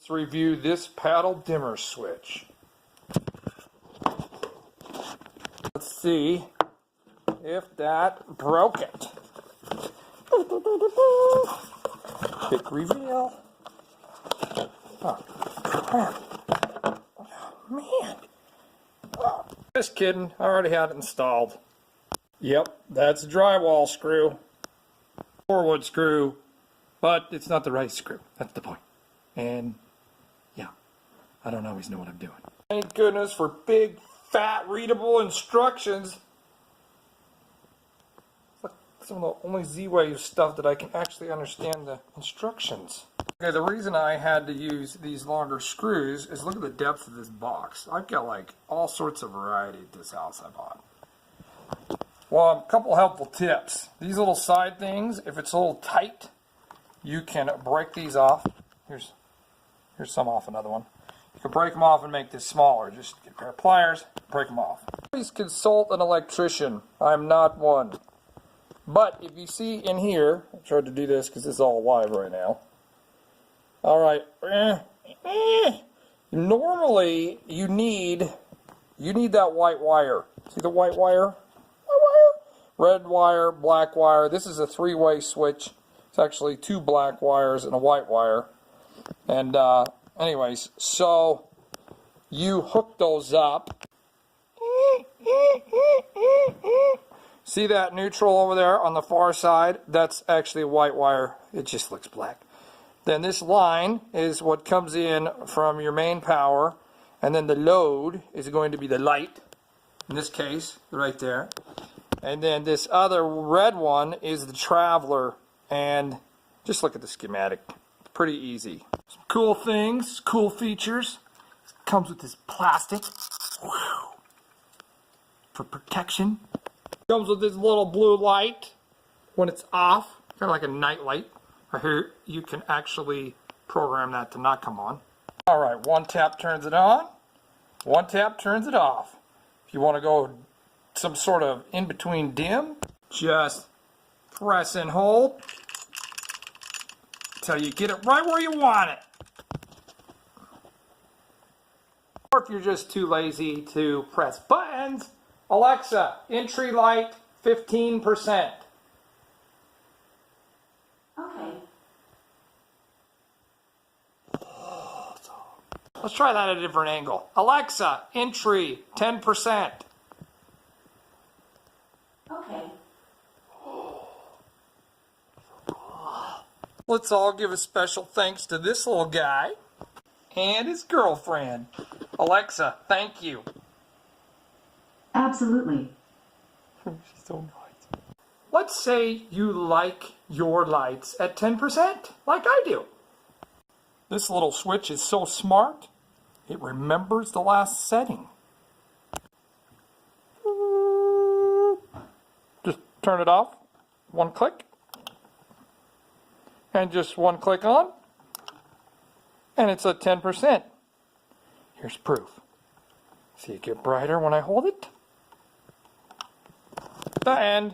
Let's review this paddle dimmer switch. Let's see if that broke it. Big reveal. Oh, man. Just kidding. I already had it installed. Yep, that's a drywall screw. Forward screw. But it's not the right screw. That's the point. And yeah, I don't always know what I'm doing. Thank goodness for big, fat, readable instructions. Look, some of the only Z-Wave stuff that I can actually understand the instructions. Okay, the reason I had to use these longer screws is look at the depth of this box. I've got like all sorts of variety at this house I bought. Well, a couple helpful tips. These little side things, if it's a little tight, you can break these off. Here's some off another one. You can break them off and make this smaller. Just get a pair of pliers, break them off. Please consult an electrician. I'm not one. But if you see in here, I tried to do this because this is all live right now. All right. Normally, you need that white wire. See the white wire? Red wire, black wire. This is a three-way switch. It's actually two black wires and a white wire. And anyways, so you hook those up. See that neutral over there on the far side? That's actually a white wire. It just looks black. Then this line is what comes in from your main power. And then the load is going to be the light. In this case, right there. And then this other red one is the traveler. And just look at the schematic. Pretty easy. Some cool things, cool features. It comes with this plastic for protection. Comes with this little blue light when it's off, kind of like a night light. Right here, you can actually program that to not come on. All right, one tap turns it on, one tap turns it off. If you want to go some sort of in-between dim, just press and hold till you get it right where you want it. Or if you're just too lazy to press buttons, Alexa, entry light 15%. Okay. Let's try that at a different angle. Alexa, entry 10%. Okay. Let's all give a special thanks to this little guy and his girlfriend. Alexa, thank you. Absolutely. She's so nice. Let's say you like your lights at 10%, like I do. This little switch is so smart, it remembers the last setting. Just turn it off, one click. And just one click on, and it's at 10%. Here's proof. See it get brighter when I hold it? And